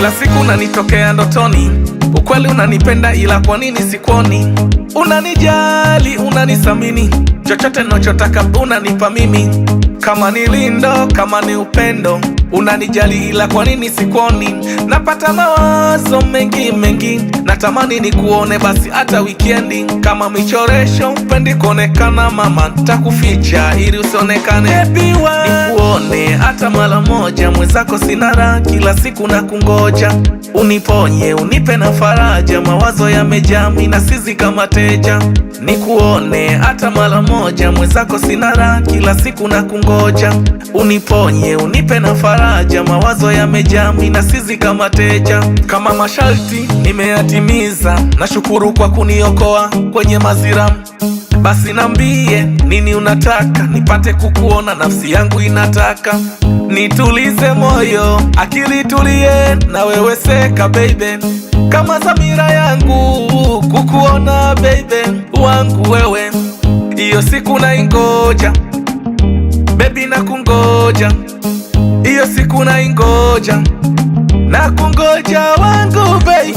Kila siku unanitokea ndotoni, ukweli unanipenda ila kwa nini sikuoni? Unanijali, unanisamini, chochote nachotaka unanipa mimi. Kama ni lindo, kama ni upendo, unanijali ila kwa nini sikuoni? Napata mawazo mengi mengi, natamani nikuone basi hata wikendi. Kama michoresho upendi kuonekana mama, nitakuficha ili usionekane. Baby nikuone hata mara moja, mwenzako sina raha, kila siku na kungoja. Uniponye, unipe na faraja, mawazo yamejaa mimi na sizi kama teja. Nikuone hata mara moja, mwenzako sina raha, kila siku na kungoja. Uniponye, unipe na faraja, mawazo yamejaa mimi na sizi kama teja. Kama masharti nimeyatimiza, nashukuru kwa kuniokoa kwenye mazira. Basi nambie nini unataka, nipate kukuona, nafsi yangu inataka. Nitulize moyo, akili tulie, na wewe seka baby. Kama dhamira yangu kukuona baby wangu wewe, iyo siku na ingoja baby, na kungoja iyo siku na ingoja, na kungoja wangu baby.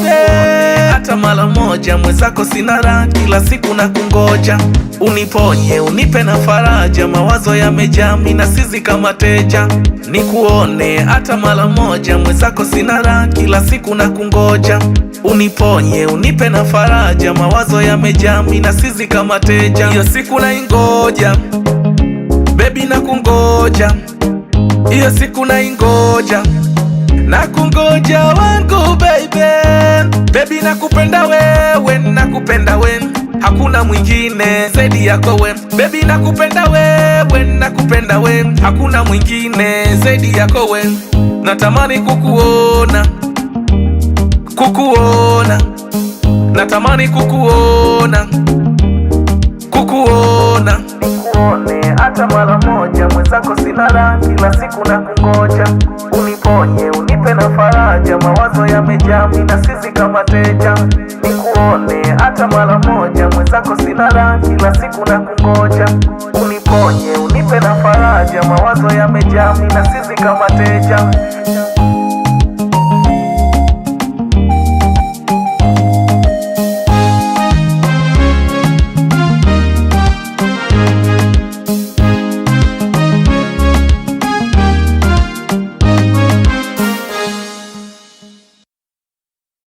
Hata mara moja, mwenzako sina raha, kila siku na kungoja. Uniponye, unipe na faraja, mawazo yamejaa mimi na sizi kama teja. Nikuone hata mara moja, mwenzako sina raha, kila siku na kungoja. Uniponye, unipe na faraja, mawazo yamejaa mimi na sizi kama teja. Iyo siku na ingoja baby, na kungoja iyo siku na ingoja, na kungoja wangu baby. Baby nakupenda wewe, nakupenda wewe, hakuna mwingine zaidi yako wewe. Baby nakupenda wewe, nakupenda wewe, hakuna mwingine zaidi yako wewe. Natamani kukuona, kukuona, natamani kukuona, kukuona. Nikuone hata mara moja, mwenzako sina raha, kila siku na kungoja. Uniponye, unipe na faraja, mawazo yamejaa mimi na sizi kama teja. Nikuone hata mara moja, mwenzako sina raha, kila siku na kungoja. Uniponye, unipe na faraja, mawazo yamejaa mimi na sizi kama teja.